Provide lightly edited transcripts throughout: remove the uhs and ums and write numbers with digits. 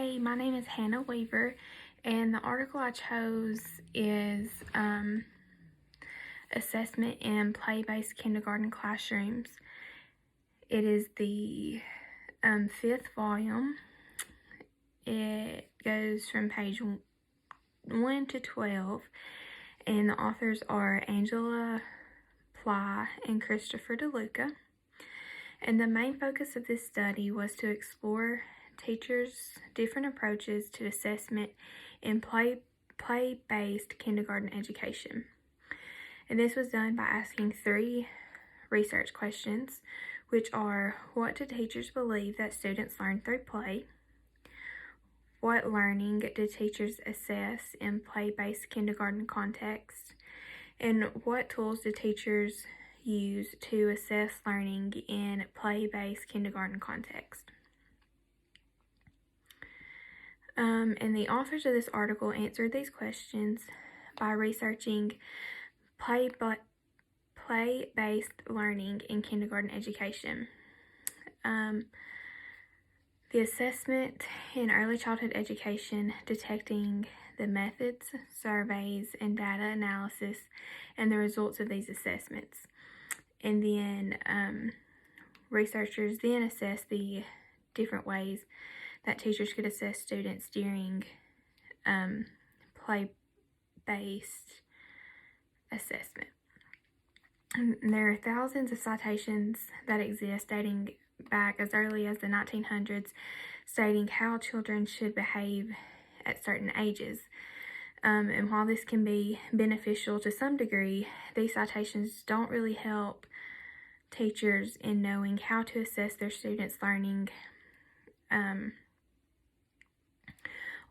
Hey, my name is Hannah Weaver, and the article I chose is Assessment in Play-Based Kindergarten Classrooms. It is the 5th volume. It goes from page 1 to 12, and the authors are Angela Ply and Christopher DeLuca. And the main focus of this study was to explore teachers' different approaches to assessment in play-based kindergarten education. And this was done by asking 3 research questions, which are: what do teachers believe that students learn through play? What learning do teachers assess in play-based kindergarten context? And what tools do teachers use to assess learning in play-based kindergarten context? And the authors of this article answered these questions by researching play-based learning in kindergarten education. The assessment in early childhood education, detecting the methods, surveys, and data analysis, and the results of these assessments. And then researchers then assess the different ways that teachers could assess students during play-based assessment. And there are thousands of citations that exist dating back as early as the 1900s, stating how children should behave at certain ages. And while this can be beneficial to some degree, these citations don't really help teachers in knowing how to assess their students' learning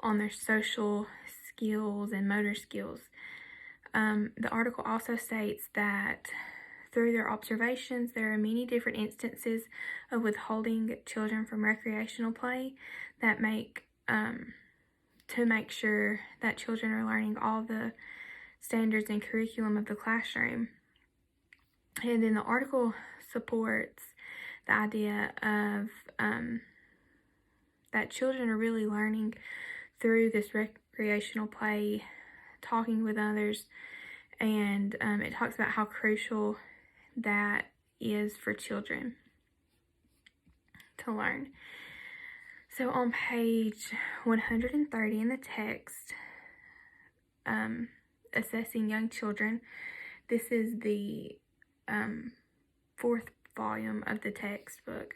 on their social skills and motor skills. The article also states that through their observations, there are many different instances of withholding children from recreational play that to make sure that children are learning all the standards and curriculum of the classroom. And then the article supports the idea of that children are really learning through this recreational play, talking with others, and it talks about how crucial that is for children to learn. So on page 130 in the text, Assessing Young Children, this is the 4th volume of the textbook.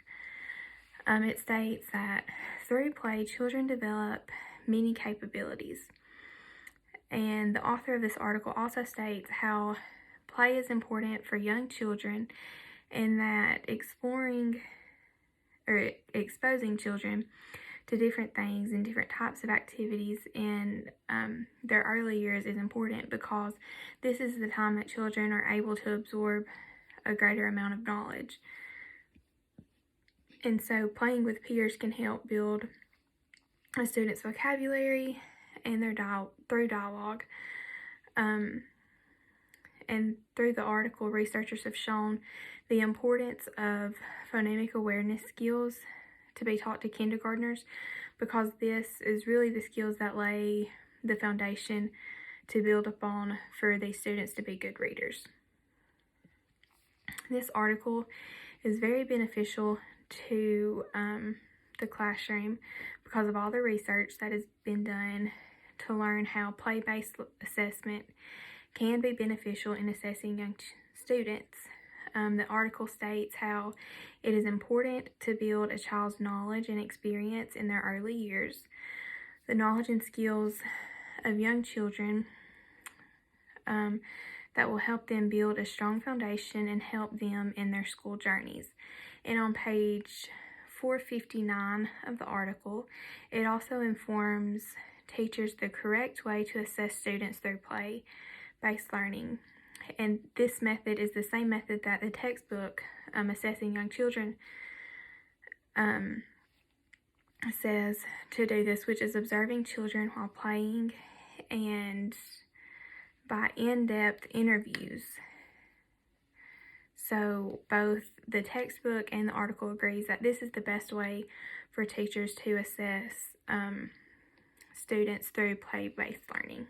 It states that through play, children develop many capabilities. And the author of this article also states how play is important for young children, and that exposing children to different things and different types of activities in their early years is important, because this is the time that children are able to absorb a greater amount of knowledge. And so playing with peers can help build a student's vocabulary and their through dialogue. And through the article, researchers have shown the importance of phonemic awareness skills to be taught to kindergartners, because this is really the skills that lay the foundation to build upon for these students to be good readers. This article is very beneficial to the classroom because of all the research that has been done to learn how play-based assessment can be beneficial in assessing young students. The article states how it is important to build a child's knowledge and experience in their early years. The knowledge and skills of young children that will help them build a strong foundation and help them in their school journeys. And on page 459 of the article, it also informs teachers the correct way to assess students through play-based learning. And this method is the same method that the textbook, Assessing Young Children, says to do this, which is observing children while playing and by in-depth interviews. So both the textbook and the article agrees that this is the best way for teachers to assess students through play-based learning.